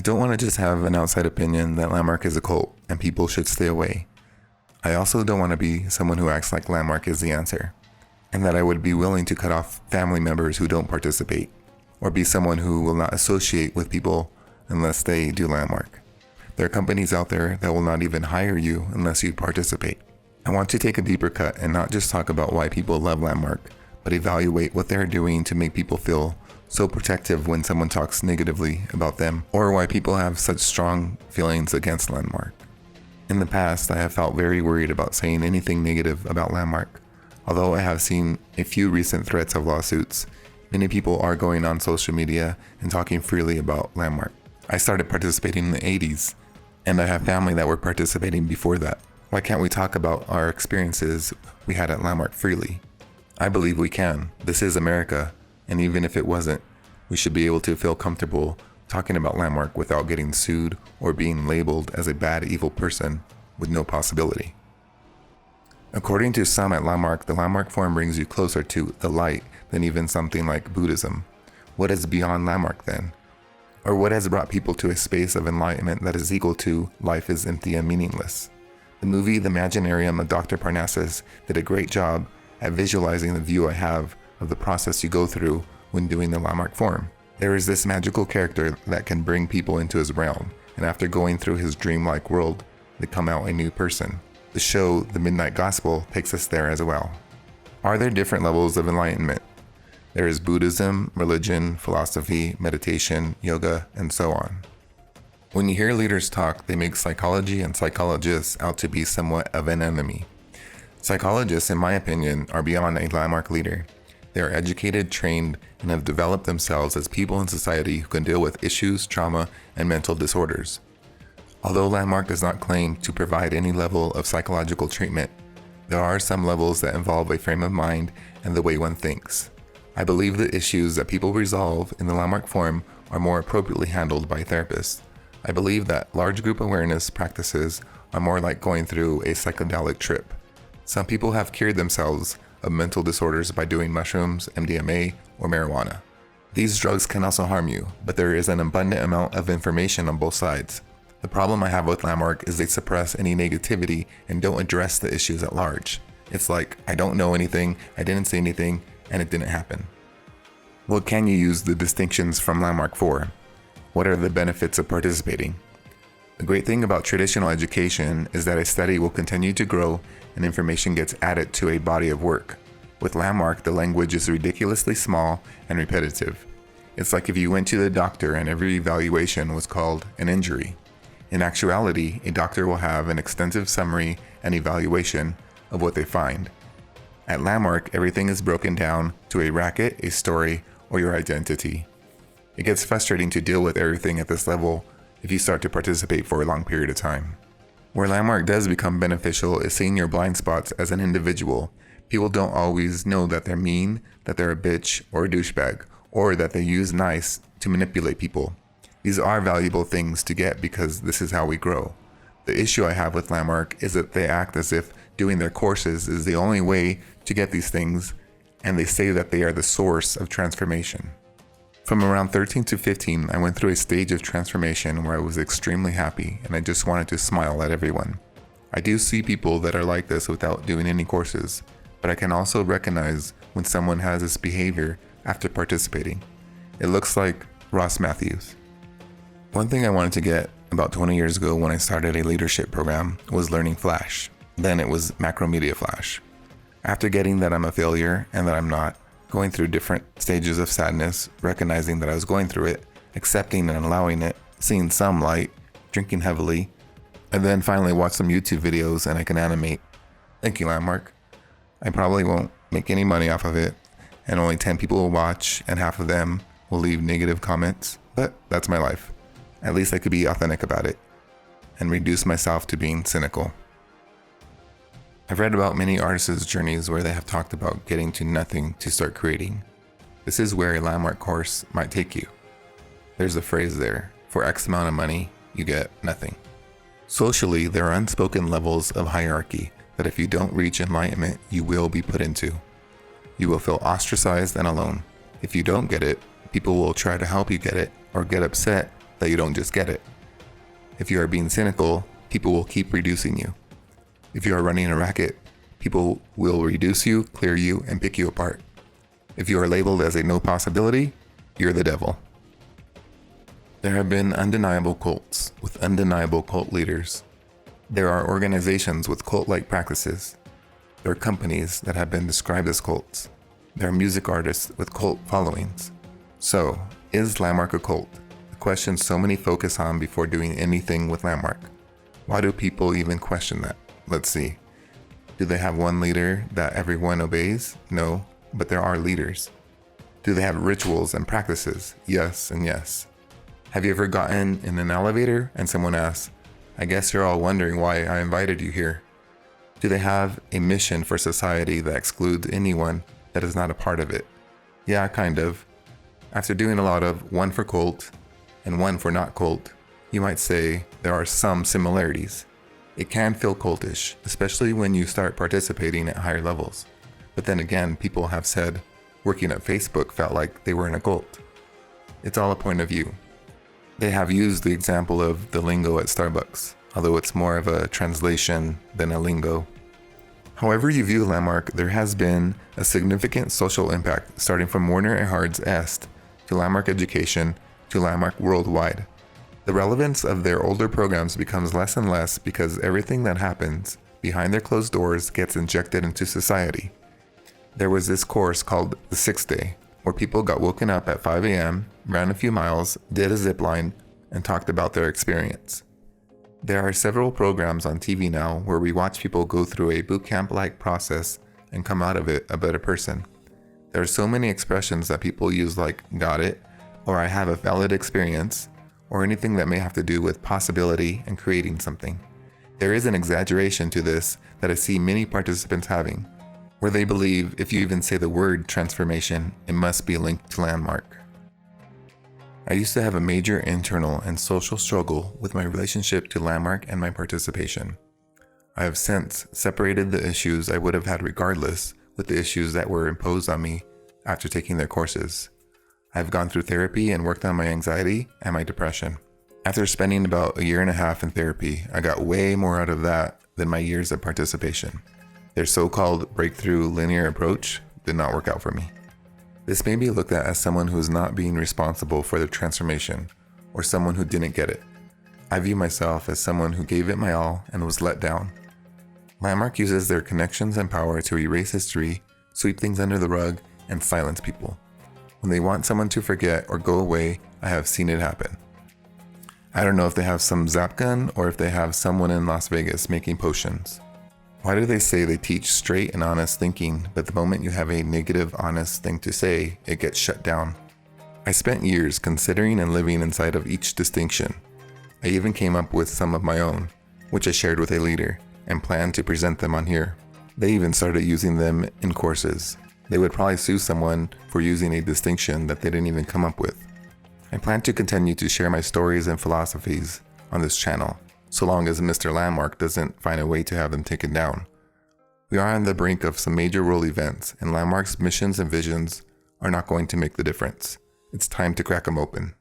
don't want to just have an outside opinion that Landmark is a cult and people should stay away. I also don't want to be someone who acts like Landmark is the answer, and that I would be willing to cut off family members who don't participate, or be someone who will not associate with people unless they do Landmark. There are companies out there that will not even hire you unless you participate. I want to take a deeper cut and not just talk about why people love Landmark, but evaluate what they're doing to make people feel so protective when someone talks negatively about them, or why people have such strong feelings against Landmark. In the past, I have felt very worried about saying anything negative about Landmark. Although I have seen a few recent threats of lawsuits, many people are going on social media and talking freely about Landmark. I started participating in the 80s, and I have family that were participating before that. Why can't we talk about our experiences we had at Landmark freely? I believe we can. This is America, and even if it wasn't, we should be able to feel comfortable talking about Landmark without getting sued or being labeled as a bad, evil person with no possibility. According to some at Landmark, the Landmark form brings you closer to the light than even something like Buddhism. What is beyond Landmark then? Or what has brought people to a space of enlightenment that is equal to life is empty and meaningless? The movie The Imaginarium of Dr. Parnassus did a great job at visualizing the view I have of the process you go through when doing the Landmark form. There is this magical character that can bring people into his realm, and after going through his dreamlike world, they come out a new person. The show, The Midnight Gospel, takes us there as well. Are there different levels of enlightenment? There is Buddhism, religion, philosophy, meditation, yoga, and so on. When you hear leaders talk, they make psychology and psychologists out to be somewhat of an enemy. Psychologists, in my opinion, are beyond a Landmark leader. They are educated, trained, and have developed themselves as people in society who can deal with issues, trauma, and mental disorders. Although Landmark does not claim to provide any level of psychological treatment, there are some levels that involve a frame of mind and the way one thinks. I believe the issues that people resolve in the Landmark form are more appropriately handled by therapists. I believe that large group awareness practices are more like going through a psychedelic trip. Some people have cured themselves of mental disorders by doing mushrooms, MDMA, or marijuana. These drugs can also harm you, but there is an abundant amount of information on both sides. The problem I have with Landmark is they suppress any negativity and don't address the issues at large. It's like, I don't know anything, I didn't say anything, and it didn't happen. What can you use the distinctions from Landmark for? What are the benefits of participating? The great thing about traditional education is that a study will continue to grow and information gets added to a body of work. With Landmark, the language is ridiculously small and repetitive. It's like if you went to the doctor and every evaluation was called an injury. In actuality, a doctor will have an extensive summary and evaluation of what they find. At Landmark, everything is broken down to a racket, a story, or your identity. It gets frustrating to deal with everything at this level if you start to participate for a long period of time. Where Landmark does become beneficial is seeing your blind spots as an individual. People don't always know that they're mean, that they're a bitch or a douchebag, or that they use nice to manipulate people. These are valuable things to get because this is how we grow. The issue I have with Landmark is that they act as if doing their courses is the only way to get these things, and they say that they are the source of transformation. From around 13 to 15, I went through a stage of transformation where I was extremely happy and I just wanted to smile at everyone. I do see people that are like this without doing any courses, but I can also recognize when someone has this behavior after participating. It looks like Ross Matthews. One thing I wanted to get about 20 years ago when I started a leadership program was learning Flash. Then it was Macromedia Flash. After getting that I'm a failure and that I'm not, going through different stages of sadness, recognizing that I was going through it, accepting and allowing it, seeing some light, drinking heavily, and then finally watch some YouTube videos and I can animate. Thank you, Landmark. I probably won't make any money off of it, and only 10 people will watch and half of them will leave negative comments, but that's my life. At least I could be authentic about it and reduce myself to being cynical. I've read about many artists' journeys where they have talked about getting to nothing to start creating. This is where a Landmark course might take you. There's a phrase there, for X amount of money, you get nothing. Socially, there are unspoken levels of hierarchy that if you don't reach enlightenment, you will be put into. You will feel ostracized and alone. If you don't get it, people will try to help you get it or get upset that you don't just get it. If you are being cynical, people will keep reducing you. If you are running a racket, people will reduce you, clear you, and pick you apart. If you are labeled as a no possibility, you're the devil. There have been undeniable cults with undeniable cult leaders. There are organizations with cult-like practices. There are companies that have been described as cults. There are music artists with cult followings. So, is Landmark a cult? The question so many focus on before doing anything with Landmark. Why do people even question that? Let's see. Do they have one leader that everyone obeys? No, but there are leaders. Do they have rituals and practices? Yes and yes. Have you ever gotten in an elevator and someone asks, I guess you're all wondering why I invited you here. Do they have a mission for society that excludes anyone that is not a part of it? Yeah, kind of. After doing a lot of one for cult and one for not cult, you might say there are some similarities. It can feel cultish, especially when you start participating at higher levels. But then again, people have said working at Facebook felt like they were in a cult. It's all a point of view. They have used the example of the lingo at Starbucks, although it's more of a translation than a lingo. However you view Landmark, there has been a significant social impact starting from Werner Erhard's Est to Landmark Education to Landmark Worldwide. The relevance of their older programs becomes less and less because everything that happens behind their closed doors gets injected into society. There was this course called the 6th Day, where people got woken up at 5 a.m., ran a few miles, did a zip line, and talked about their experience. There are several programs on TV now where we watch people go through a boot camp-like process and come out of it a better person. There are so many expressions that people use like got it, or I have a valid experience, or anything that may have to do with possibility and creating something. There is an exaggeration to this that I see many participants having, where they believe if you even say the word transformation, it must be linked to Landmark. I used to have a major internal and social struggle with my relationship to Landmark and my participation. I have since separated the issues I would have had regardless with the issues that were imposed on me after taking their courses. I have gone through therapy and worked on my anxiety and my depression. After spending about a year and a half in therapy, I got way more out of that than my years of participation. Their so-called breakthrough linear approach did not work out for me. This may be looked at as someone who is not being responsible for their transformation, or someone who didn't get it. I view myself as someone who gave it my all and was let down. Landmark uses their connections and power to erase history, sweep things under the rug, and silence people. When they want someone to forget or go away, I have seen it happen. I don't know if they have some zap gun or if they have someone in Las Vegas making potions. Why do they say they teach straight and honest thinking, but the moment you have a negative, honest thing to say, it gets shut down? I spent years considering and living inside of each distinction. I even came up with some of my own, which I shared with a leader, and planned to present them on here. They even started using them in courses. They would probably sue someone for using a distinction that they didn't even come up with. I plan to continue to share my stories and philosophies on this channel, so long as Mr. Landmark doesn't find a way to have them taken down. We are on the brink of some major world events, and Landmark's missions and visions are not going to make the difference. It's time to crack them open.